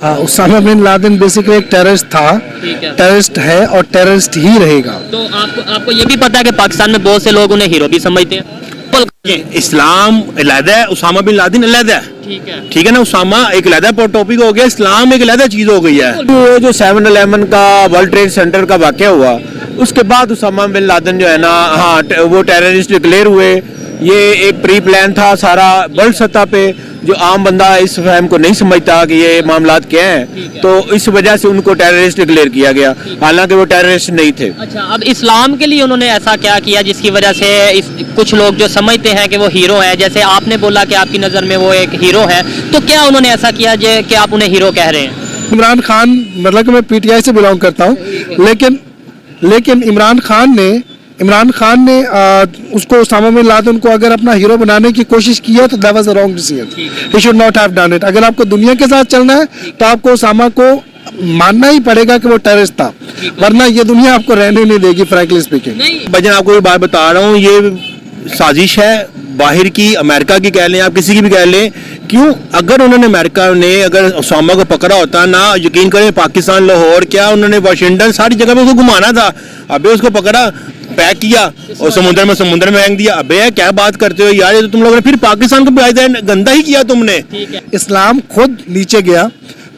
Usama bin Laden basically एक terrorist था, terrorist है और टेररिस्ट ही रहेगा। तो आपको ये भी पता है कि पाकिस्तान में बहुत से लोग उन्हें हीरो भी समझते हैं। इस्लाम अलहदा है, उसामा बिन लादेन अलहदा है। ठीक है ना, उसामा एक अलहदा टॉपिक हो गया, इस्लाम एक अलहदा चीज हो गई है। वो जो 7/11 का वर्ल्ड ट्रेड सेंटर का वाकया हुआ, उसके बाद उसामा बिन लादेन जो है ना, वो टेररिस्ट डिक्लेयर हुए। ये एक प्री प्लान था सारा वर्ल्ड सतह पे, जो आम बंदा इस फहम को नहीं समझता कि ये मामलात क्या हैं, तो इस वजह से उनको टेररिस्ट डिक्लेयर किया गया, हालांकि वो टेररिस्ट नहीं थे। अच्छा, अब इस्लाम के लिए उन्होंने ऐसा क्या किया जिसकी वजह से कुछ लोग जो समझते हैं कि वो हीरो है, जैसे आपने बोला कि आपकी नज़र में वो एक हीरो है, तो क्या उन्होंने ऐसा किया कि आप उन्हें हीरो कह रहे हैं? इमरान खान, मतलब कि मैं पीटीआई से बिलोंग करता हूँ, लेकिन इमरान खान ने उसको उसामा बिन लादेन को अगर अपना हीरो बनाने की कोशिश की है तो that was a wrong decision. He should not have done it. अगर आपको दुनिया के साथ चलना है तो आपको उसामा को मानना ही पड़ेगा कि वो टेररिस्ट था, वरना ये दुनिया आपको रहने नहीं देगी, फ्रैंकली स्पीकिंग। भजन आपको ये बात बता रहा हूँ, ये साजिश है बाहर की, अमेरिका की कह लें, आप किसी की भी कह लें। क्यों? अगर उन्होंने अमेरिका ने अगर उसामा को पकड़ा होता ना, यकीन करें पाकिस्तान, लाहौर, क्या उन्होंने वाशिंगटन, सारी जगह पे उसको घुमाना था। अबे उसको पकड़ा, पैक किया और समुद्र में फेंक दिया। अबे क्या बात करते हो यार, ये तो तुम लोगों ने फिर पाकिस्तान को गंदा ही किया तुमने। इस्लाम खुद नीचे गया,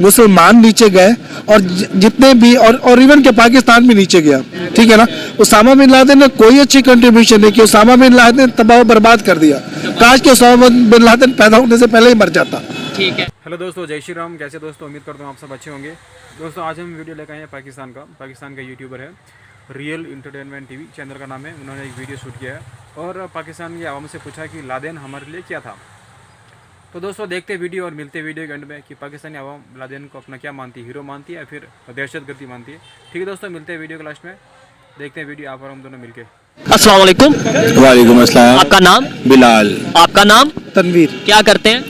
मुसलमान नीचे गए, और जितने भी और इवन के पाकिस्तान भी नीचे गया। ठीक है ना, उसामा बिन लादेन ने कोई अच्छी कंट्रीब्यूशन नहीं की। उसामा बिन लादेन ने तबाह बर्बाद कर दिया। काश कि उसामा बिन लादेन पैदा होने से पहले ही मर जाता। ठीक है। हेलो दोस्तों, जय श्री राम। कैसे दोस्तों, उम्मीद करता हूँ आप सब अच्छे होंगे। दोस्तों आज हम वीडियो लेकर आए हैं पाकिस्तान का यूट्यूबर है, रियल इंटरटेनमेंट टीवी चैनल का नाम है। उन्होंने एक वीडियो शूट किया है और पाकिस्तान की आवाम से पूछा कि लादेन हमारे लिए क्या था। तो दोस्तों देखते वीडियो और मिलते वीडियो के एंड में कि पाकिस्तानी आवाम लादेन को अपना क्या मानती है, हीरो मानती है या फिर दहशतगर्दी मानती है। ठीक है दोस्तों, मिलते हैं वीडियो के लास्ट में, देखते हैं वीडियो आप और हम दोनों मिलके। अस्सलाम वालेकुम। वालेकुम अस्सलाम। आपका नाम? बिलाल। आपका नाम? तनवीर। क्या करते हैं?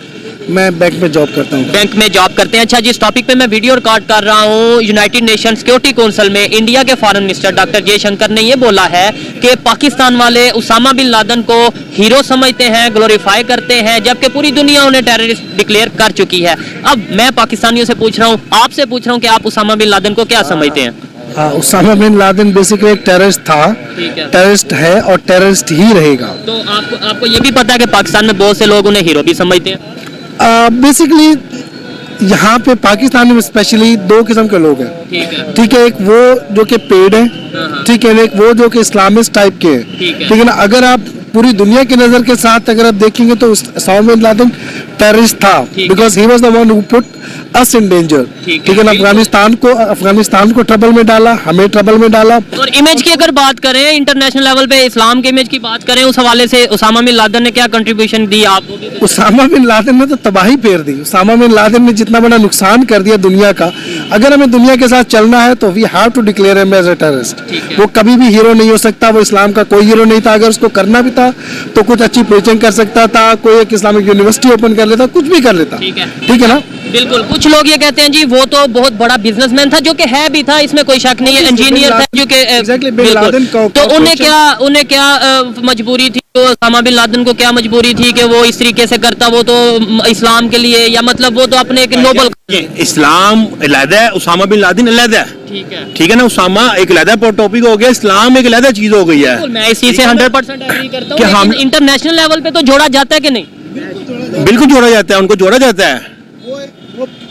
मैं बैंक में जॉब करता हूँ। बैंक में जॉब करते हैं। अच्छा, जिस टॉपिक पे मैं वीडियो रिकॉर्ड कर रहा हूँ, यूनाइटेड नेशन सिक्योरिटी काउंसिल में इंडिया के फॉरेन मिनिस्टर डॉक्टर जयशंकर ने ये बोला है कि पाकिस्तान वाले उसामा बिन लादेन को हीरो समझते हैं, ग्लोरीफाई करते हैं, जबकि पूरी दुनिया उन्हें टेररिस्ट डिक्लेयर कर चुकी है। अब मैं पाकिस्तानियों से पूछ रहा हूँ, आपसे पूछ रहा हूँ कि आप उसामा बिन लादेन को क्या समझते हैं? उसामा बिन लादेन बेसिकली एक टेररिस्ट था, टेररिस्ट है और टेररिस्ट ही रहेगा। तो आपको ये भी पता है कि पाकिस्तान में बहुत से लोग उन्हें हीरो भी समझते हैं। बेसिकली यहाँ पे पाकिस्तान में स्पेशली दो किस्म के लोग हैं। ठीक है, एक वो जो कि पेड है, ठीक है, एक वो जो कि इस्लामिस्ट टाइप के हैं। ठीक है ना, अगर आप पूरी दुनिया की नजर के साथ अगर आप देखेंगे तो उसामा बिन लादेन टेररिस्ट था, because he was the one who put us in danger. ठीक है ना, अफगानिस्तान को ट्रबल में डाला, हमें ट्रबल में डाला। और इमेज की अगर बात करें, इंटरनेशनल लेवल पे इस्लाम के इमेज की बात करें, उस हवाले से उसामा बिन लादेन ने क्या कंट्रीब्यूशन दी आपको? उसामा बिन लादेन ने तो तबाही फेर दी। उसामा बिन लादेन ने जितना बड़ा नुकसान कर दिया दुनिया का, अगर हमें दुनिया के साथ चलना है तो we have to declare him as a terrorist. वो कभी भी हीरो नहीं हो सकता, वो इस्लाम का कोई हीरो नहीं था। अगर उसको करना भी था तो कुछ अच्छी प्रीचिंग कर सकता था, कोई एक इस्लामिक यूनिवर्सिटी ओपन कर लेता, कुछ भी कर लेता। ठीक है ना, बिल्कुल। कुछ लोग ये कहते हैं जी वो तो बहुत बड़ा बिजनेसमैन था, जो कि है भी था, इसमें कोई शक नहीं है, इंजीनियर था जो कि तो उन्हें क्या मजबूरी थी, तो उसामा बिन लादेन को क्या मजबूरी थी कि वो इस तरीके से करता? वो तो इस्लाम के लिए, या मतलब वो तो अपने एक नोबल, इस्लाम अलहदा है, उसामा बिन लादेन अलहदा है। ठीक है ना, उसामा एक अलहदा टॉपिक हो गया, इस्लाम एक अलहदा चीज हो गई है। मैं इस चीज से 100% एग्री करता हूँ। हम इंटरनेशनल लेवल पे तो जोड़ा जाता है कि नहीं? बिल्कुल जोड़ा जाता है, उनको जोड़ा जाता है।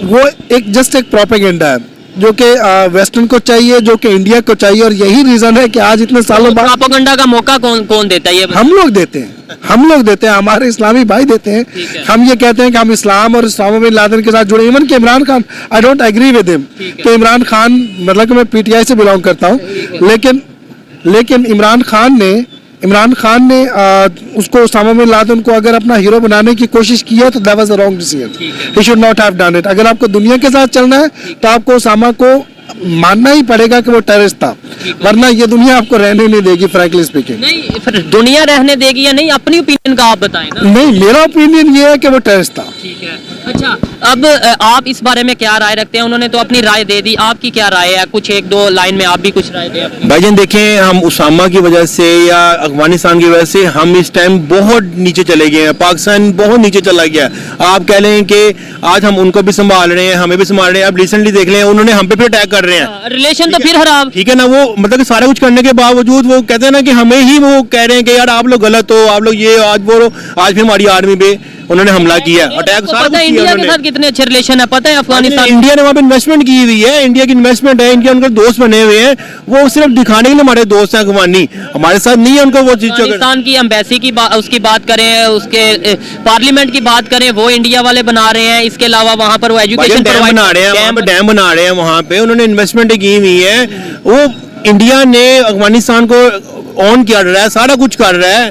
वो एक जस्ट एक प्रोपेगेंडा है जो कि वेस्टर्न को चाहिए, जो कि इंडिया को चाहिए, और यही रीजन है कि आज इतने सालों बाद प्रोपेगेंडा का मौका कौन देता है? ये हम लोग देते हैं, हमारे इस्लामी भाई देते हैं। हम ये कहते हैं कि हम इस्लाम और उसामा बिन लादेन के साथ जुड़े। इवन कि Imran Khan, I don't agree with him कि इमरान खान, मतलब कि मैं पीटीआई से बिलोंग करता हूँ, लेकिन इमरान खान ने उसको उसामा बिन लादेन को अगर अपना हीरो बनाने की कोशिश की है तो that was a wrong decision. He should not have done it. अगर आपको दुनिया के साथ चलना है तो आपको उसामा को मानना ही पड़ेगा कि वो टेररिस्ट था, वरना ये दुनिया आपको रहने नहीं देगी, फ्रैंकली स्पीकिंग। नहीं, फिर दुनिया रहने देगी या नहीं, अपनी ओपिनियन का आप बताएं ना। नहीं, मेरा ओपिनियन ये है कि वो टेररिस्ट था। ठीक है। अच्छा, अब आप इस बारे में क्या राय रखते हैं? उन्होंने तो अपनी राय दे दी, आपकी क्या राय है? कुछ एक दो लाइन में आप भी कुछ राय दें अपनी। भाईजान देखें, हम उसामा की वजह से या अफगानिस्तान की वजह से हम इस टाइम बहुत नीचे चले गए हैं, पाकिस्तान बहुत नीचे चला गया। आप कह लें कि आज हम उनको भी संभाल रहे हैं, हमें भी संभाल रहे हैं। अब रिसेंटली देख लें, उन्होंने हम पे फिर अटैक कर रहे हैं। रिलेशन तो फिर खराब। ठीक है ना, वो मतलब कि सारा कुछ करने के बावजूद वो कहते हैं ना कि हमें ही वो कह रहे हैं कि यार आप लोग गलत हो, आप लोग ये आज वो आज फिर हमारी आर्मी पे उन्होंने हमला किया, अटैक सारा कुछ किया इंडिया के साथ उन्होंने। कितने अच्छे रिलेशन है पता है अफगानिस्तान। इंडिया ने वहाँ पे इन्वेस्टमेंट की हुई है, इंडिया की इन्वेस्टमेंट है, इंडिया उनके दोस्त बने हुए हैं। वो सिर्फ दिखाने के लिए हमारे दोस्त हैं अफगानी, हमारे साथ नहीं है उनको वो चीज। पाकिस्तान की एम्बेसी की उसकी बात करें, उसके पार्लियामेंट की बात करें, वो इंडिया वाले बना रहे हैं। इसके अलावा वहाँ पर वो एजुकेशन डैम बना रहे हैं, वहाँ पे डैम बना रहे हैं, वहाँ पे उन्होंने इन्वेस्टमेंट की हुई है। वो इंडिया ने अफगानिस्तान को ऑन कर रहा है, सारा कुछ कर रहा है।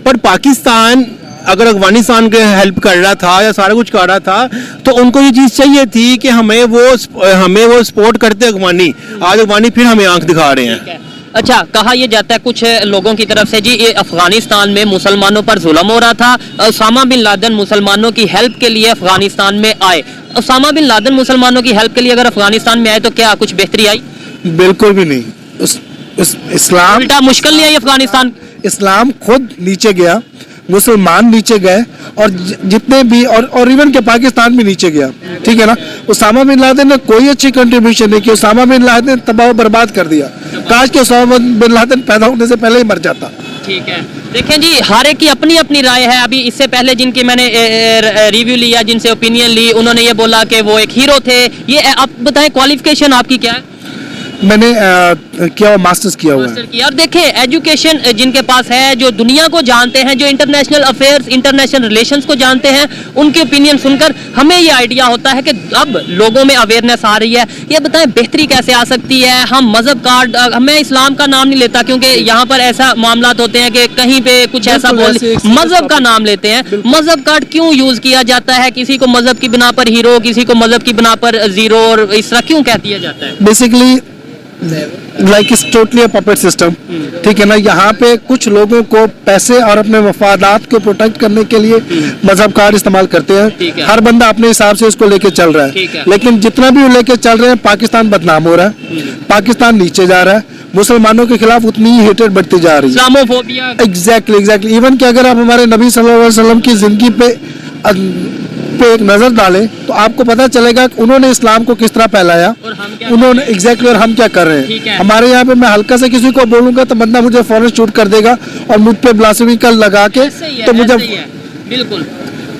पर पाकिस्तान अगर अफगानिस्तान के हेल्प कर रहा था या सारा कुछ कर रहा था तो उनको ये चीज चाहिए थी कि हमें वो सपोर्ट करते अफगानी। आज अफगानी फिर हमें आंख दिखा रहे हैं। अच्छा, कहा यह जाता है कुछ लोगों की तरफ से जी ये अफगानिस्तान में मुसलमानों पर जुल्म हो रहा था, उसामा बिन लादेन मुसलमानों की हेल्प के लिए अफगानिस्तान में आए। उसामा बिन लादेन मुसलमानों की हेल्प के लिए अगर अफगानिस्तान में आए तो क्या कुछ बेहतरी आई? बिल्कुल भी नहीं। इस्लाम उल्टा मुश्किल नहीं आई अफगानिस्तान। इस्लाम खुद नीचे गया, मुसलमान नीचे गए, और जितने भी और इवन के पाकिस्तान भी नीचे गया। ठीक है ना, उसामा बिन लादेन ने कोई अच्छी कंट्रीब्यूशन नहीं की। उसामा बिन लादेन ने तबाह बर्बाद कर दिया। काश के उसामा बिन लादेन पैदा होने से पहले ही मर जाता। ठीक है, देखें जी, हर एक की अपनी अपनी राय है। अभी इससे पहले जिनकी मैंने रिव्यू लिया, जिनसे ओपिनियन ली, उन्होंने ये बोला कि वो एक हीरो थे। ये आप बताएं क्वालिफिकेशन आपकी क्या है? मैंने किया, मास्टर्स किया हुआ है। और देखें एजुकेशन जिनके पास है, जो दुनिया को जानते हैं, जो इंटरनेशनल अफेयर्स इंटरनेशनल रिलेशंस को जानते हैं, उनके ओपिनियन सुनकर हमें ये आइडिया होता है कि अब लोगों में अवेयरनेस आ रही है। ये बताएं बेहतरी कैसे आ सकती है? हम मजहब कार्ड, मैं इस्लाम का नाम नहीं लेता क्योंकि यहाँ पर ऐसा मामला होते हैं कि कहीं पे कुछ ऐसा बोल, मजहब का नाम लेते हैं। मजहब कार्ड क्यों यूज किया जाता है? किसी को मजहब की बिना पर हीरो, किसी को मजहब की बिना पर जीरो, और इस तरह क्यों कह दिया जाता है? Basically like it's totally a puppet system. ठीक है ना, यहाँ पे कुछ लोगों को पैसे और अपने मफादात को प्रोटेक्ट करने के लिए मजहब कार्ड इस्तेमाल करते हैं। हर बंदा अपने हिसाब से उसको लेके चल रहा है, लेकिन जितना भी वो लेके चल रहे हैं, पाकिस्तान बदनाम हो रहा है, पाकिस्तान नीचे जा रहा है, मुसलमानों के खिलाफ उतनी ही हेटेड बढ़ती जा रही है। इस्लामोफोबिया। एग्जैक्टली इवन कि अगर आप हमारे नबी सल्लल्लाहु अलैहि वसल्लम की जिंदगी पे एक नजर डालें तो आपको पता चलेगा कि उन्होंने इस्लाम को किस तरह फैलाया, उन्होंने एग्जैक्टली और हम क्या कर रहे हैं। हमारे यहाँ पे मैं हल्का से किसी को बोलूंगा तो बंदा मुझे फौरन शूट कर देगा और मुझ पे ब्लास्फेमी का लगा के तो मुझे बिल्कुल।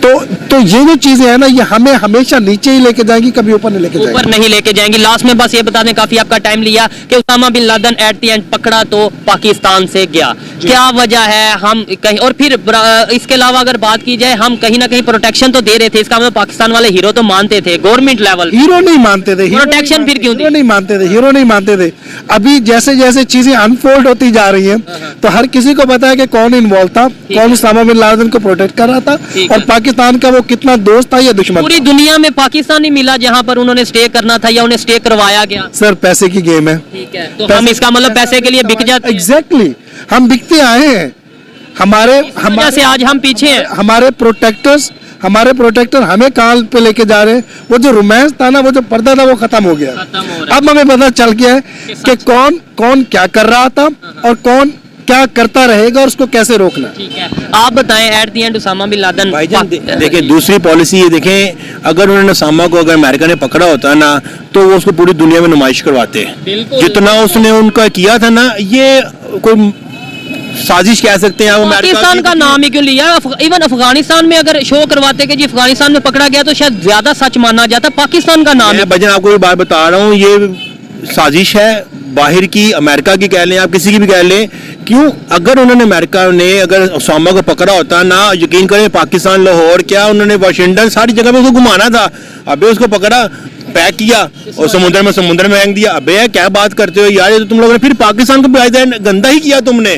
तो ये जो चीजें हैं ना, ये हमें हमेशा नीचे ही लेके जाएंगी, कभी ऊपर नहीं लेके जाएंगी। ऊपर नहीं लेके जाएंगी। लास्ट में बस ये बता दें, काफी आपका टाइम लिया, कि Osama bin Laden at the end पकड़ा तो पाकिस्तान से गया। क्या वजह है? हम कहीं और फिर इसके अलावा अगर बात की जाए, हम कहीं ना कहीं प्रोटेक्शन तो दे रहे थे, इसका मतलब पाकिस्तान वाले हीरो तो मानते थे, गवर्नमेंट लेवल हीरो नहीं मानते थे। प्रोटेक्शन फिर क्यों नहीं मानते थे? हीरो नहीं मानते थे। अभी जैसे जैसे चीजें अनफोल्ड होती जा रही हैं तो हर किसी को पता है कि कौन इन्वॉल्व था, कौन उसामा बिन लादेन को प्रोटेक्ट कर रहा था, और पाकिस्तान का वो कितना दोस्त था या दुश्मन। पूरी दुनिया में पाकिस्तान ही मिला जहां पर उन्होंने स्टे करना था या उन्हें स्टे करवाया गया। सर पैसे की गेम है। ठीक है, तो हम इसका मतलब पैसे के लिए बिक जाते हैं। एग्जैक्टली, हम बिकते आए हैं। हमारे से आज हम पीछे हैं। हमारे प्रोटेक्टर हमें काल पे लेके जा रहे हैं। वो जो रोमांस था ना, वो जो पर्दा था, वो खत्म हो गया। अब हमें पता चल गया है कि कौन कौन क्या कर रहा था और कौन क्या करता रहेगा और उसको कैसे रोकना। ठीक है, आप बताएं at the end Osama bin Laden. भाईजान देखें, दूसरी पॉलिसी ये देखें, अगर उन्होंने उसामा को अगर अमेरिका ने पकड़ा होता ना तो वो उसको पूरी दुनिया में नुमाइश करवाते। जितना उसने उनका किया था ना, ये कोई साजिश कह सकते हैं। पाकिस्तान का नाम ही क्यों लिया? इवन अफगानिस्तान में अगर शो करवाते कि जी अफगानिस्तान में पकड़ा गया तो शायद ज्यादा सच माना जाता। पाकिस्तान का नाम, भाईजान आपको ये बात बता रहा हूँ, ये साजिश है बाहर की, अमेरिका की कह लें, आप किसी की भी कह लें। क्यों? अगर उन्होंने अमेरिका ने अगर उसामा को पकड़ा होता ना, यकीन करें पाकिस्तान, लाहौर, क्या उन्होंने वाशिंगटन, सारी जगह पे उसको घुमाना था। अबे उसको पकड़ा, पैक किया और समुद्र में फेंक दिया। अबे क्या बात करते हो यार, ये तो तुम लोगों ने फिर पाकिस्तान को गंदा ही किया तुमने।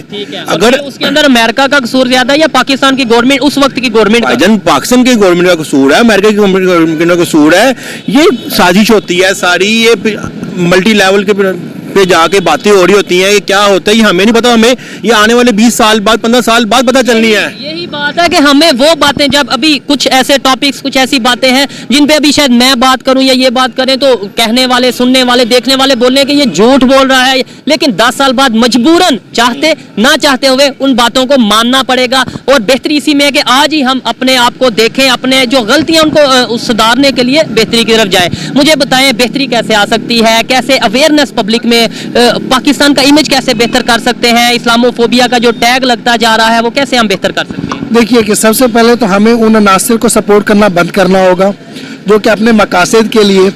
अगर उसके अंदर अमेरिका का कसूर ज्यादा है या पाकिस्तान की गवर्नमेंट, उस वक्त की गवर्नमेंट का? पाकिस्तान की गवर्नमेंट का कसूर है, अमेरिका की गवर्नमेंट का कसूर है। ये साजिश होती है सारी, ये मल्टी लेवल के पे जाके बातें हो रही होती हैं। ये क्या होता है ये हमें नहीं पता। हमें ये आने वाले 20 साल बाद, 15 साल बाद पता चलनी है। यही बात है कि हमें वो बातें, जब अभी कुछ ऐसे टॉपिक्स, कुछ ऐसी बातें हैं जिन पे अभी शायद मैं बात करूं या ये बात करें तो कहने वाले, सुनने वाले, देखने वाले बोलने कि ये झूठ बोल रहा है, लेकिन 10 साल बाद मजबूरन चाहते ना चाहते हुए उन बातों को मानना पड़ेगा। और बेहतरी इसी में है कि आज ही हम अपने आप को देखें, अपने जो गलतियां उनको सुधारने के लिए बेहतरी की तरफ जाए। मुझे बताएं बेहतरी कैसे आ सकती है, कैसे अवेयरनेस पब्लिक में, पाकिस्तान का इमेज कैसे बेहतर कर सकते हैं, इस्लामोफोबिया का जो टैग लगता जा रहा है वो कैसे हम बेहतर कर सकते हैं? देखिए कि सबसे पहले तो हमें उन अनासर को सपोर्ट करना बंद करना होगा जो कि अपने मकासद के लिए,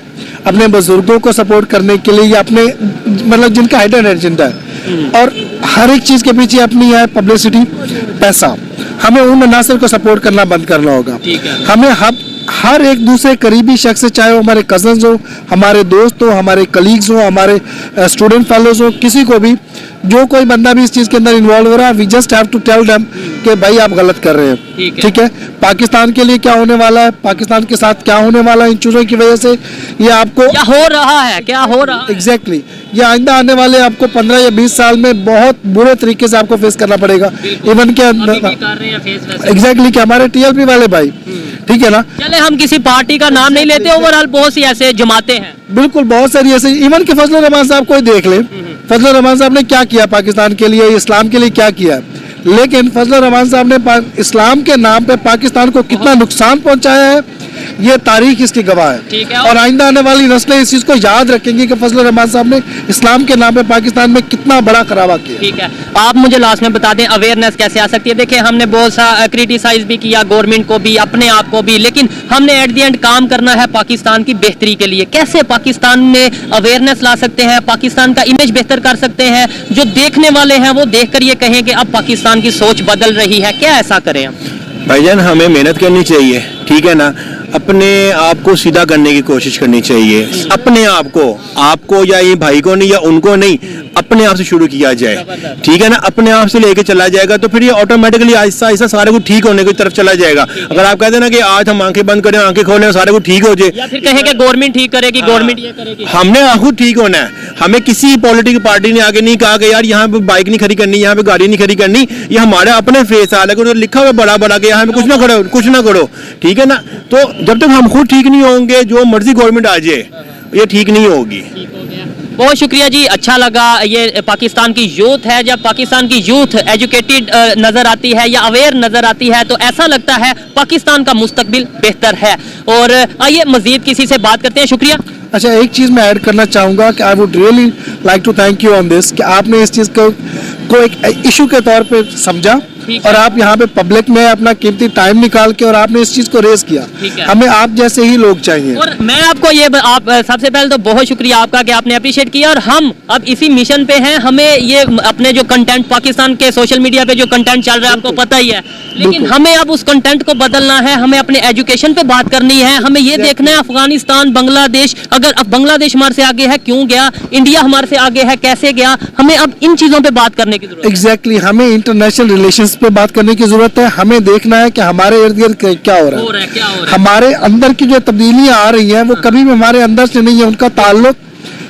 अपने बुजुर्गों को सपोर्ट करने के लिए या अपने मतलब जिनका हिडन एजेंडा है और हर एक चीज़ के पीछे अपनी है पब्लिसिटी, पैसा, हमें उन अनासर को सपोर्ट करना बंद करना होगा। हमें हर एक दूसरे करीबी शख्स से, चाहे वो हमारे कजन्स हो, हमारे दोस्त हो, हमारे कलीग्स हो, हमारे स्टूडेंट फेलोज हो, किसी को भी, जो कोई बंदा भी इस चीज़ के अंदर इन्वॉल्व हो रहा है, we just have to tell them कि भाई आप गलत कर रहे हैं। ठीक है, पाकिस्तान के लिए क्या होने वाला है, पाकिस्तान के साथ क्या होने वाला है इन चीज़ों की वजह से, ये आपको क्या हो रहा है, क्या हो रहा है एग्जैक्टली ये आइंदा आने वाले आपको 15 या 20 साल में बहुत बुरे तरीके से आपको फेस करना पड़ेगा। इवन के एग्जैक्टली कि हमारे टीएलपी वाले भाई, ठीक है ना, चले हम किसी पार्टी का नाम नहीं लेते, ओवरऑल बहुत सी ऐसे जमाते हैं, बिल्कुल बहुत सारी ऐसे, इवन के फजल रहमान साहब को ही देख ले, फजल रहमान साहब ने क्या किया पाकिस्तान के लिए, इस्लाम के लिए क्या किया, लेकिन फजल रहमान साहब ने इस्लाम के नाम पे पाकिस्तान को कितना नुकसान पहुंचाया है ये तारीख इसकी गवाह है। और आइंदा आने वाली नस्लें इस चीज को याद रखेंगी कि फजल रहमान साहब ने इस्लाम के नाम पे पाकिस्तान में कितना बड़ा करावा किया। ठीक है, आप मुझे लास्ट में बता दें अवेयरनेस कैसे आ सकती है। देखिए हमने बहुत सा क्रिटिसाइज भी किया गवर्नमेंट को भी, अपने आप को भी, लेकिन हमने एट द एंड काम करना है पाकिस्तान की बेहतरी के लिए। कैसे पाकिस्तान में अवेयरनेस ला सकते हैं, पाकिस्तान का इमेज बेहतर कर सकते हैं, जो देखने वाले हैं वो देखकर ये कहें कि अब पाकिस्तान की सोच बदल रही है, क्या ऐसा करें हम? भाईजान हमें मेहनत करनी चाहिए, ठीक है ना, अपने आप को सीधा करने की कोशिश करनी चाहिए, अपने आप को, आपको या ये भाई को नहीं या उनको नहीं, अपने आप से शुरू किया जाए, ठीक है ना, अपने आप से लेके चला जाएगा तो फिर ये ऑटोमेटिकली आहिस्ता आहिस्ता सारे कुछ ठीक होने की तरफ चला जाएगा। अगर आप कहते हैं ना कि आज हम आंखें बंद करें, आंखें खोलें, सारे कुछ ठीक हो जाए, या फिर कहें कि गवर्नमेंट ठीक करेगी, गवर्नमेंट ये करेगी, हमने खुद ठीक होना है। हमें किसी पॉलिटिकल पार्टी ने आगे नहीं कहा कि यार यहाँ पे बाइक नहीं खड़ी करनी, यहाँ पे गाड़ी नहीं खड़ी करनी, ये हमारे अपने फेस हाल है, लिखा हुआ बड़ा बड़ा कि यहाँ पे कुछ ना करो, कुछ ना करो, ठीक है ना। तो जब तक हम खुद ठीक नहीं होंगे, जो मर्जी गवर्नमेंट आ जाए ये ठीक नहीं होगी। बहुत शुक्रिया जी, अच्छा लगा। ये पाकिस्तान की यूथ है, जब पाकिस्तान की यूथ एजुकेटेड नजर आती है या अवेयर नजर आती है तो ऐसा लगता है पाकिस्तान का मुस्तकबिल बेहतर है। और आइए मजीद किसी से बात करते हैं। शुक्रिया। अच्छा, एक चीज़ मैं ऐड करना चाहूँगा कि I would really like to thank you on this कि आपने इस चीज़ को एक इशू के तौर पे समझा और आप यहाँ पे पब्लिक में अपना कीमती टाइम निकाल के और आपने इस चीज़ को रेज किया। हमें आप जैसे ही लोग चाहिए। और मैं आपको ये आप सबसे पहले तो बहुत शुक्रिया आपका कि आपने अप्रिशिएट किया और हम अब इसी मिशन पे हैं। हमें ये अपने जो कंटेंट पाकिस्तान के सोशल मीडिया पे जो कंटेंट चल रहा है आपको पता ही है, लेकिन हमें अब उस कंटेंट को बदलना है, हमें अपने एजुकेशन पे बात करनी है, हमें ये देखना है अफगानिस्तान, बांग्लादेश, अगर अब बांग्लादेश हमारे से आगे है क्यों गया, इंडिया हमारे से आगे है कैसे गया, हमें अब इन चीजों पे बात करने की जरूरत है। एग्जैक्टली, हमें इंटरनेशनल रिलेशंस पे बात करने की जरूरत है। हमें देखना है कि हमारे इर्द गिर्द क्या हो रहा है, हमारे अंदर की जो तब्दीलियां आ रही हैं वो कभी भी हमारे अंदर से नहीं है, उनका ताल्लुक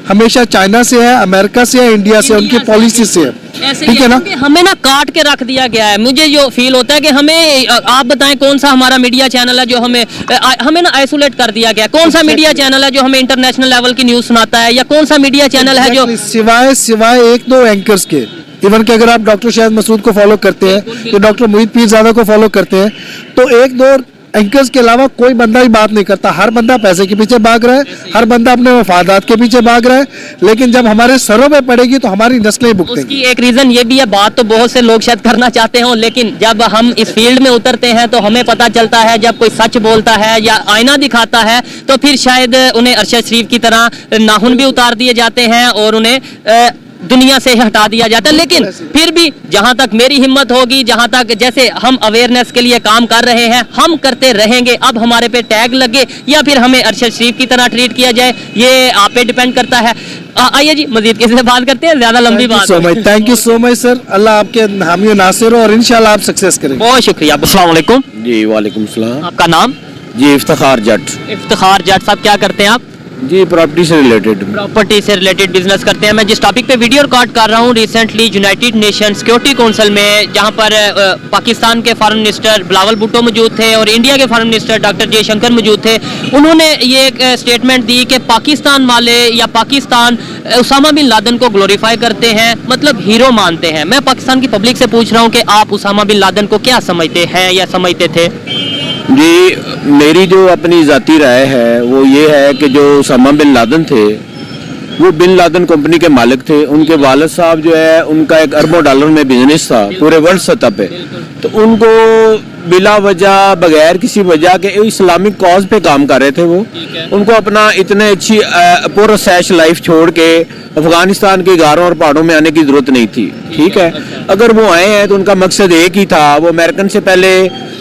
हमेशा चाइना से है, अमेरिका से है, इंडिया से, उनकी पॉलिसी से है। ठीक है ना, हमें ना काट के रख दिया गया है। मुझे जो फील होता है कि हमें, आप बताएं कौन सा हमारा मीडिया चैनल है जो हमें ना आइसोलेट कर दिया गया, कौन सा मीडिया चैनल है जो हमें इंटरनेशनल लेवल की न्यूज सुनाता है, या कौन सा मीडिया चैनल है जो सिवाय एक दो एंकर्स के, इवन कि अगर आप डॉक्टर शाहिद मसूद को फॉलो करते हैं या डॉक्टर मोहित पीरजादा को फॉलो करते हैं तो एक दो एंकर्स के अलावा कोई बंदा ही बात नहीं करता। हर बंदा पैसे के पीछे भाग रहा है, हर बंदा अपने मफादात के पीछे भाग रहा है, लेकिन जब हमारे सरों पे पड़ेगी तो हमारी नस्लें भुगतेंगी। उसकी एक रीजन ये भी है, बात तो बहुत से लोग शायद करना चाहते हो, लेकिन जब हम इस फील्ड में उतरते हैं तो हमें पता चलता है जब कोई सच बोलता है या आईना दिखाता है तो फिर शायद उन्हें अरशद शरीफ की तरह नाखून भी उतार दिए जाते हैं और उन्हें दुनिया से हटा दिया जाता है। लेकिन फिर भी जहां तक मेरी हिम्मत होगी, जहां तक जैसे हम अवेयरनेस के लिए काम कर रहे हैं हम करते रहेंगे। अब हमारे पे टैग लगे या फिर हमें अरशद शरीफ की तरह ट्रीट किया जाए, ये आप पे डिपेंड करता है। आइए जी मजीद किसी से बात करते हैं, ज्यादा लंबी बात। Thank you so much sir, अल्लाह आपके हामी नासिर हो और इंशाल्लाह आप सक्सेस करेंगे। बहुत शुक्रिया। अस्सलाम वालेकुम जी वालेकुम सलाम। आपका नाम? जी इफ्तिखार जट। इफ्तिखार जट साहब, क्या करते हैं आप? जी प्रॉपर्टी से रिलेटेड। प्रॉपर्टी से रिलेटेड बिजनेस करते हैं। मैं जिस टॉपिक पे वीडियो रिकॉर्ड कर रहा हूँ, recently United nation security council में, जहाँ पर पाकिस्तान के फॉरेन मिनिस्टर बिलावल भुट्टो मौजूद थे और इंडिया के फॉरेन मिनिस्टर डॉक्टर जयशंकर मौजूद थे, उन्होंने ये एक स्टेटमेंट दी कि पाकिस्तान वाले या पाकिस्तान उसामा बिन लादेन को ग्लोरीफाई करते हैं, मतलब हीरो मानते हैं। मैं पाकिस्तान की पब्लिक से पूछ रहा हूँ कि आप उसामा बिन लादेन को क्या समझते हैं या समझते थे? जी मेरी जो अपनी ज़ाती राय है वो ये है कि जो उसामा बिन लादेन थे वो बिन लादेन कंपनी के मालिक थे। उनके वालिद साहब जो है उनका एक अरबों डॉलर में बिजनेस था पूरे वर्ल्ड सतह पे, तो उनको बिला वजह बगैर किसी वजह के इस्लामिक कॉज पे काम कर रहे थे। वो उनको अपना इतने अच्छी पुरसैश लाइफ छोड़ के अफगानिस्तान के गारों और पहाड़ों में आने की जरूरत नहीं थी। ठीक है, अगर वो आए हैं तो उनका मकसद एक ही था। वो अमेरिकन से पहले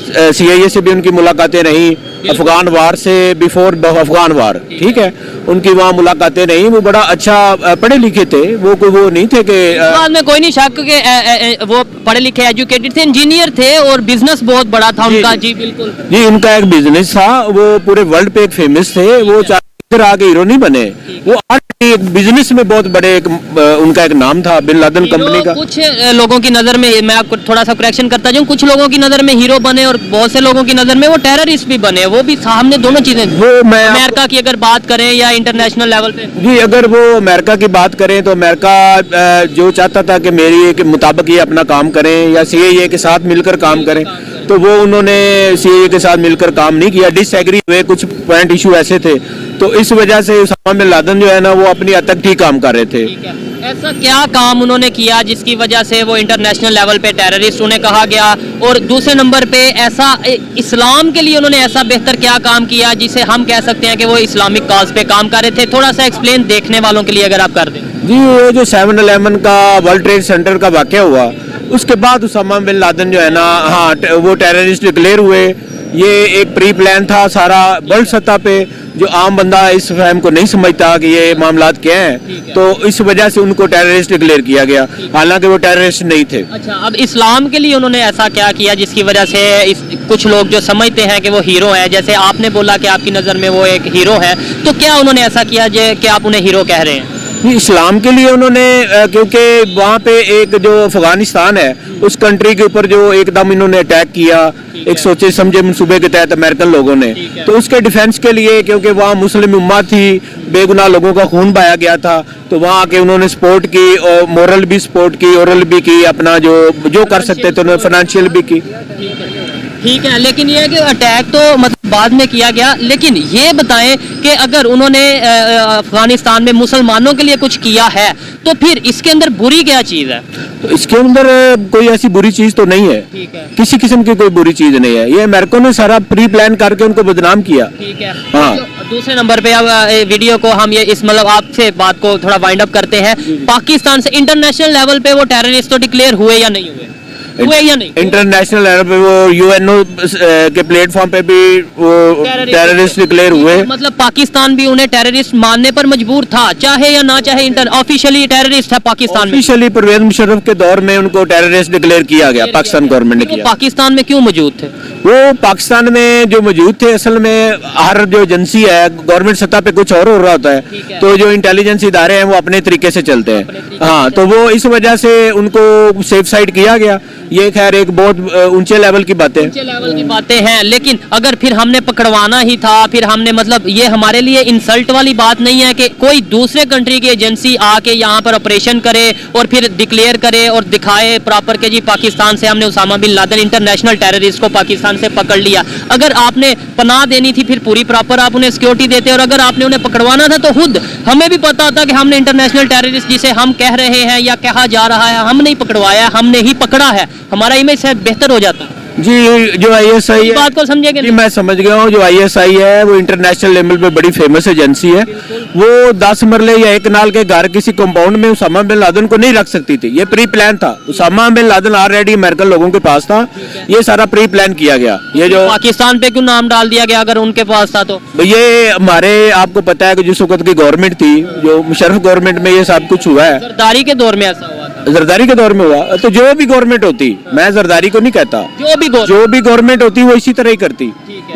CIA से भी उनकी मुलाकातें रहीं, अफगान वार से बिफोर अफगान वार, ठीक है, उनकी वहाँ मुलाकातें रहीं। वो बड़ा अच्छा पढ़े लिखे थे, वो नहीं थे कि बाद में कोई नहीं शक के वो पढ़े लिखे एजुकेटेड थे, इंजीनियर थे और बिजनेस बहुत बड़ा था उनका। जी बिल्कुल जी, उनका एक बिजनेस था, वो पूरे वर्ल्ड पे एक फेमस थे। वो इधर आके हीरो नहीं बने, वो एक बिजनेस में बहुत बड़े उनका एक नाम था बिन लादेन कंपनी का। कुछ लोगों की नजर में, मैं आपको थोड़ा सा करेक्शन करता जाऊं, कुछ लोगों की नजर में हीरो बने और बहुत से लोगों की नजर में वो टेररिस्ट भी बने। वो भी सामने दोनों चीजें, वो अमेरिका की अगर बात करें या इंटरनेशनल लेवल पे। जी अगर वो अमेरिका की बात करें तो अमेरिका जो चाहता था कि मेरी के मुताबिक ये अपना काम करें या CIA के साथ मिलकर काम करें, तो वो उन्होंने CIA के साथ मिलकर काम नहीं किया, डिसएग्री हुए, कुछ पॉइंट इशू ऐसे थे, तो इस वजह से उसामा बिन लादेन जो है ना वो अपनी हद तक ठीक काम कर रहे थे। ऐसा क्या काम उन्होंने किया जिसकी वजह से वो इंटरनेशनल लेवल पे टेररिस्ट उन्हें कहा गया? और दूसरे नंबर पे ऐसा इस्लाम के लिए उन्होंने ऐसा बेहतर क्या काम किया जिसे हम कह सकते हैं कि वो इस्लामिक काज पे काम कर रहे थे? थोड़ा सा एक्सप्लेन देखने वालों के लिए अगर आप कर दें। जी वो जो 7/11 का वर्ल्ड ट्रेड सेंटर का वाकया हुआ, उसके बाद उसामा बिन लादेन जो है ना, हाँ वो टेररिस्ट डिक्लेयर हुए। ये एक प्री प्लान था सारा वर्ल्ड सतह पे, जो आम बंदा इस फहम को नहीं समझता कि ये मामलात क्या हैं, तो इस वजह से उनको टेररिस्ट डिक्लेयर किया गया, हालांकि वो टेररिस्ट नहीं थे। अच्छा, अब इस्लाम के लिए उन्होंने ऐसा क्या किया जिसकी वजह से कुछ लोग जो समझते हैं कि वो हीरो है, जैसे आपने बोला कि आपकी नज़र में वो एक हीरो है, तो क्या उन्होंने ऐसा किया कि आप उन्हें हीरो कह रहे हैं? इस्लाम के लिए उन्होंने, क्योंकि वहाँ पे एक जो अफगानिस्तान है उस कंट्री के ऊपर जो एकदम इन्होंने अटैक किया एक सोचे समझे मंसूबे के तहत अमेरिकन लोगों ने, तो उसके डिफेंस के लिए, क्योंकि वहाँ मुस्लिम उम्मा थी, बेगुनाह लोगों का खून बहाया गया था, तो वहाँ आके उन्होंने सपोर्ट की और मोरल भी सपोर्ट की, ओरल भी की, अपना जो कर सकते थे उन्होंने फाइनेंशियल भी की। ठीक है, लेकिन ये है कि अटैक तो मतलब बाद में किया गया, लेकिन ये बताएं कि अगर उन्होंने अफगानिस्तान में मुसलमानों के लिए कुछ किया है तो फिर इसके अंदर बुरी क्या चीज़ है? तो इसके अंदर कोई ऐसी बुरी चीज़ तो नहीं है, किसी किस्म की कोई बुरी चीज़ नहीं है। ये अमेरिका ने सारा प्री प्लान करके उनको बदनाम किया। ठीक है, हाँ। दूसरे नंबर पे अब वीडियो को हम ये इस मतलब आपसे बात को थोड़ा वाइंड अप करते हैं। पाकिस्तान से इंटरनेशनल लेवल पे वो टेररिस्ट तो डिक्लेयर हुए या नहीं हुए? हुए या नहीं? इंटरनेशनल लेवल पे वो UNO के प्लेटफॉर्म पे भी वो टेररिस्ट डिक्लेयर हुए। मतलब पाकिस्तान भी उन्हें टेररिस्ट मानने पर मजबूर था, चाहे या ना चाहे। ऑफिशियली टेररिस्ट है पाकिस्तान में। ऑफिशियली परवेज मुशर्रफ के दौर में उनको टेररिस्ट डिक्लेयर किया गया, पाकिस्तान गवर्नमेंट ने किया। पाकिस्तान में क्यों मौजूद थे वो? पाकिस्तान में जो मौजूद थे, असल में हर जो एजेंसी है गवर्नमेंट सतह पे कुछ और हो रहा होता है, तो जो इंटेलिजेंस इदारे हैं वो अपने तरीके से चलते हैं। हाँ, तो वो इस वजह से उनको सेफ साइड किया गया। ये खैर एक बहुत ऊंचे लेवल की बातें हैं, लेकिन अगर फिर हमने पकड़वाना ही था, फिर हमने मतलब ये हमारे लिए इंसल्ट वाली बात नहीं है कि कोई दूसरे कंट्री की एजेंसी आके यहाँ पर ऑपरेशन करे और फिर डिक्लेयर करे और दिखाए प्रॉपर के जी पाकिस्तान से हमने Osama bin Laden international terrorist को पाकिस्तान से पकड़ लिया। अगर आपने पनाह देनी थी फिर पूरी प्रॉपर आप उन्हें सिक्योरिटी देते, और अगर आपने उन्हें पकड़वाना था तो खुद हमें भी पता होता कि हमने इंटरनेशनल टेररिस्ट जिसे हम कह रहे हैं या कहा जा रहा है, हम नहीं पकड़वाया, हमने ही पकड़ा है, हमारा इमेज शायद बेहतर हो जाता। जी जो ISI है, बात को समझेंगे? जी मैं समझ गया हूँ। जो ISI है वो इंटरनेशनल लेवल पे बड़ी फेमस एजेंसी है। वो 10 मरले या 1 नाल के घर किसी कंपाउंड में उसामा बिन लादेन को नहीं रख सकती थी। ये प्री प्लान था। Osama bin Laden already American लोगों के पास था, ये सारा प्री प्लान किया गया। ये जो पाकिस्तान पे क्यों नाम डाल दिया गया अगर उनके पास था तो? ये हमारे, आपको पता है कि जिस वक्त की गवर्नमेंट थी, जो मुशर्रफ गवर्नमेंट में ये सब कुछ हुआ है। जरदारी के दौर में ऐसा हुआ था? जरदारी के दौर में हुआ। तो जो भी गवर्नमेंट होती, मैं जरदारी को नहीं कहता, जो भी गवर्नमेंट होती वो इसी तरह ही करती।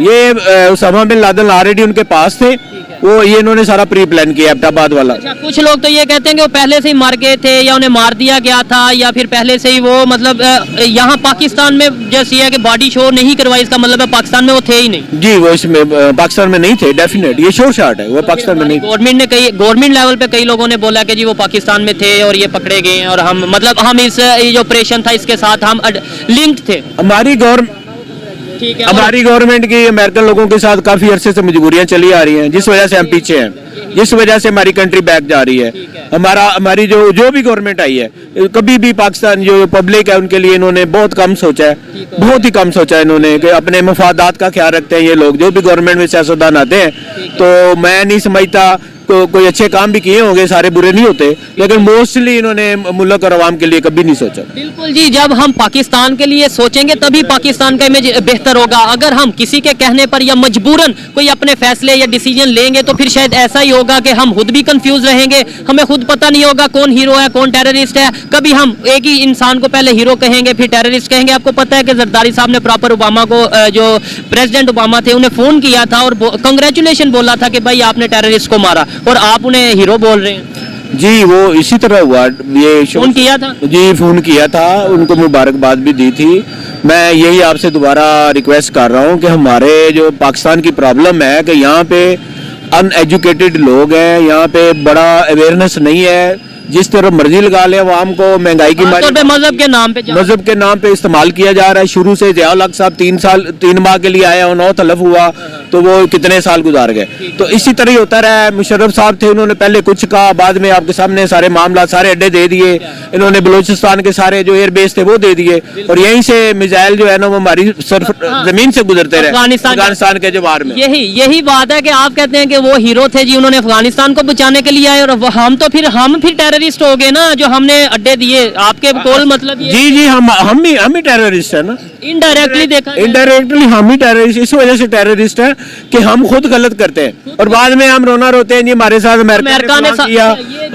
ये उसामा बिन लादेन ऑलरेडी उनके पास थे, वो ये इन्होंने सारा प्री प्लान किया एबटाबाद वाला। अच्छा, कुछ लोग तो ये कहते हैं कि वो पहले से ही मार गए थे या उन्हें मार दिया गया था या फिर पहले से ही वो मतलब यहाँ पाकिस्तान में जैसे ये है कि बॉडी शो नहीं करवाई, इसका मतलब है पाकिस्तान में वो थे ही नहीं। जी वो इसमें पाकिस्तान में नहीं थे, डेफिनेट ये शोर शॉट है, वो पाकिस्तान में नहीं। गवर्नमेंट लेवल पे कई लोगों ने बोला कि जी वो पाकिस्तान में थे और ये पकड़े गए और हम मतलब हम इस ये जो ऑपरेशन था इसके साथ हम लिंक्ड थे। हमारी ठीक है, हमारी गवर्नमेंट की अमेरिकन लोगों के साथ काफी अरसे से मजबूरियां चली आ रही हैं, जिस वजह से हम पीछे हैं, जिस वजह से हमारी कंट्री बैक जा रही है। हमारी जो भी गवर्नमेंट आई है, कभी भी पाकिस्तान जो पब्लिक है उनके लिए इन्होंने बहुत कम सोचा है, बहुत ही कम सोचा है इन्होंने कि अपने मफादात का ख्याल रखते हैं ये लोग जो भी गवर्नमेंट में सियासतदान आते हैं। तो मैं नहीं समझता कोई अच्छे काम भी किए होंगे, सारे बुरे नहीं होते, लेकिन मोस्टली इन्होंने मुल्क और अवाम के लिए कभी नहीं सोचा। बिल्कुल जी, जब हम पाकिस्तान के लिए सोचेंगे तभी पाकिस्तान का इमेज बेहतर होगा। अगर हम किसी के कहने पर या मजबूरन कोई अपने फैसले या डिसीजन लेंगे तो फिर शायद ऐसा ही होगा कि हम खुद भी कंफ्यूज रहेंगे, हमें खुद पता नहीं होगा कौन हीरो है कौन टेररिस्ट है। कभी हम एक ही इंसान को पहले हीरो कहेंगे फिर टेररिस्ट कहेंगे। आपको पता है कि जरदारी साहब ने प्रॉपर ओबामा को, जो प्रेसिडेंट ओबामा थे, उन्हें फोन किया था और कंग्रेचुलेशन बोला था कि भाई आपने टेररिस्ट को मारा, और आप उन्हें हीरो बोल रहे हैं। जी वो इसी तरह हुआ, ये फोन किया था जी, फोन किया था, उनको मुबारकबाद भी दी थी। मैं यही आपसे दोबारा रिक्वेस्ट कर रहा हूँ कि हमारे जो पाकिस्तान की प्रॉब्लम है कि यहाँ पे अनएजुकेटेड लोग हैं, यहाँ पे बड़ा अवेयरनेस नहीं है, जिस तरह मर्जी लगा ले अवाम को, महंगाई की मारी मजहब के नाम पे इस्तेमाल किया जा रहा है। शुरू से ज़ियाउल हक साहब 3 माह के लिए आया, 9 तलफ हुआ, तो वो कितने साल गुजार गए। तो इसी तरह ही होता रहा है। मुशर्रफ साहब थे, उन्होंने पहले कुछ कहा, बाद में आपके सामने सारे मामला, सारे अड्डे दे दिए इन्होंने, बलूचिस्तान के सारे जो एयरबेस थे वो दे दिए, और यहीं से मिसाइल जो है ना वो हमारी जमीन से गुजरते रहे अफगानिस्तान के जवार में। यही बात है कि आप कहते हैं कि वो हीरो थे जी, उन्होंने अफगानिस्तान को बचाने के लिए आए, और हम फिर टेररिस्ट हो गए ना, जो हमने अड्डे दिए। आपके बोल मतलब ये जी हम ही टेररिस्ट है ना, इनडायरेक्टली देखा, इनडायरेक्टली हम ही टेररिस्ट, इस वजह से टेररिस्ट है कि हम खुद गलत करते हैं और बाद में हम रोना रोते हैं जी हमारे साथ अमेरिका ने किया,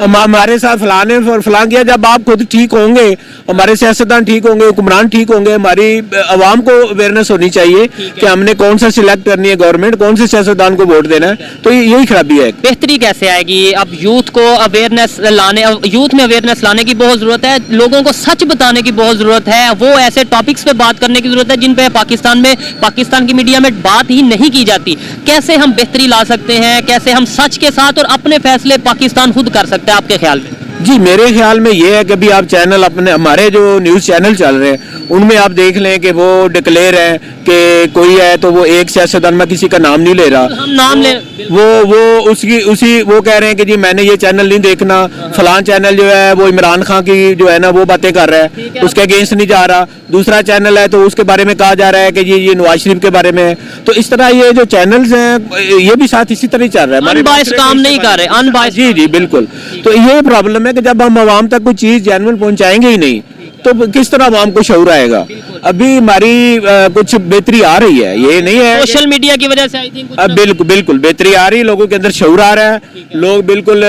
हमारे साथ फलां किया। जब आप खुद ठीक होंगे, हमारे सियासतदान ठीक होंगे, हुक्मरान ठीक होंगे, हमारी अवाम को अवेयरनेस होनी चाहिए कि हमने कौन सा सिलेक्ट करनी है गवर्नमेंट, कौन से सियासतदान को वोट देना है। तो यही खराबी है। बेहतरी कैसे आएगी? अब यूथ को अवेयरनेस लाने, यूथ में अवेयरनेस लाने की बहुत जरूरत है, लोगों को सच बताने की बहुत जरूरत है, वो ऐसे टॉपिक्स पे बात करने की जरूरत है जिन पे पाकिस्तान की मीडिया में बात ही नहीं की जाती। कैसे हम बेहतरी ला सकते हैं, कैसे हम सच के साथ और अपने फैसले पाकिस्तान खुद कर सकते हैं आपके ख्याल में? जी मेरे ख्याल में ये है कि अभी आप चैनल अपने हमारे जो न्यूज़ चैनल चल रहे हैं उनमें आप देख लें कि वो डिक्लेयर है कि कोई है तो वो एक सियासतदान, मैं किसी का नाम नहीं ले रहा, हम नाम ले, वो कह रहे हैं कि जी मैंने ये चैनल नहीं देखना, फलां चैनल जो है वो इमरान खान की जो है ना वो बातें कर रहा है, उसके अगेंस्ट नहीं जा रहा। दूसरा चैनल है तो उसके बारे में कहा जा रहा है कि जी ये नवाज शरीफ के बारे में है। तो इस तरह ये जो चैनल्स हैं ये भी साथ इसी तरह ही चल रहा है, अनबायस्ड काम नहीं कर रहे, अनबायस्ड। जी बिल्कुल। तो ये प्रॉब्लम है कि जब हम आवाम तक कोई चीज जेन्युइन पहुंचाएंगे ही नहीं तो किस तरह आवाम को शऊर आएगा। अभी हमारी कुछ बेहतरी आ रही है, ये नहीं है सोशल मीडिया की वजह से आई थिंक बिल्कुल बेहतरी आ रही है, लोगों के अंदर शऊर आ रहा है, लोग बिल्कुल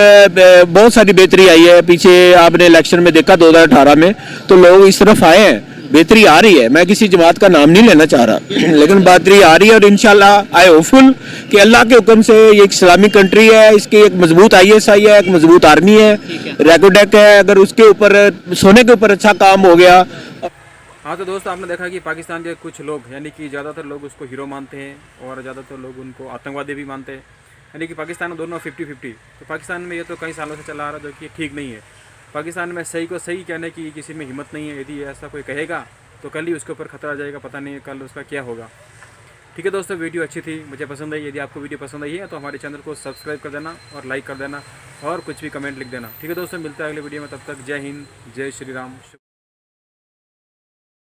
बहुत सारी बेहतरी आई है। पीछे आपने इलेक्शन में देखा 2018 में, तो लोग इस तरफ आए हैं, बेहतरी आ रही है। मैं किसी जमात का नाम नहीं लेना चाह रहा लेकिन बेहतरी आ रही है, और इंशाल्लाह आई होपफुल कि अल्लाह के हुक्म से ये एक इस्लामिक कंट्री है, इसकी एक मजबूत ISI है, एक मजबूत आर्मी है, रेकोडेक है, अगर उसके ऊपर सोने के ऊपर अच्छा काम हो गया। हाँ तो दोस्तों आपने देखा कि पाकिस्तान के कुछ लोग यानी कि ज़्यादातर लोग उसको हीरो मानते हैं और ज़्यादातर लोग उनको आतंकवादी भी मानते हैं, यानी कि पाकिस्तान में दोनों 50-50। तो पाकिस्तान में ये तो कई सालों से चला आ रहा है जो कि ठीक नहीं है। पाकिस्तान में सही को सही कहने की किसी में हिम्मत नहीं है। यदि ऐसा कोई कहेगा तो कल ही उसके ऊपर खतरा आ जाएगा, पता नहीं कल उसका क्या होगा। ठीक है दोस्तों, वीडियो अच्छी थी, मुझे पसंद आई। यदि आपको वीडियो पसंद आई है तो हमारे चैनल को सब्सक्राइब कर देना और लाइक कर देना और कुछ भी कमेंट लिख देना। ठीक है दोस्तों, मिलता है अगले वीडियो में, तब तक जय हिंद, जय श्री राम।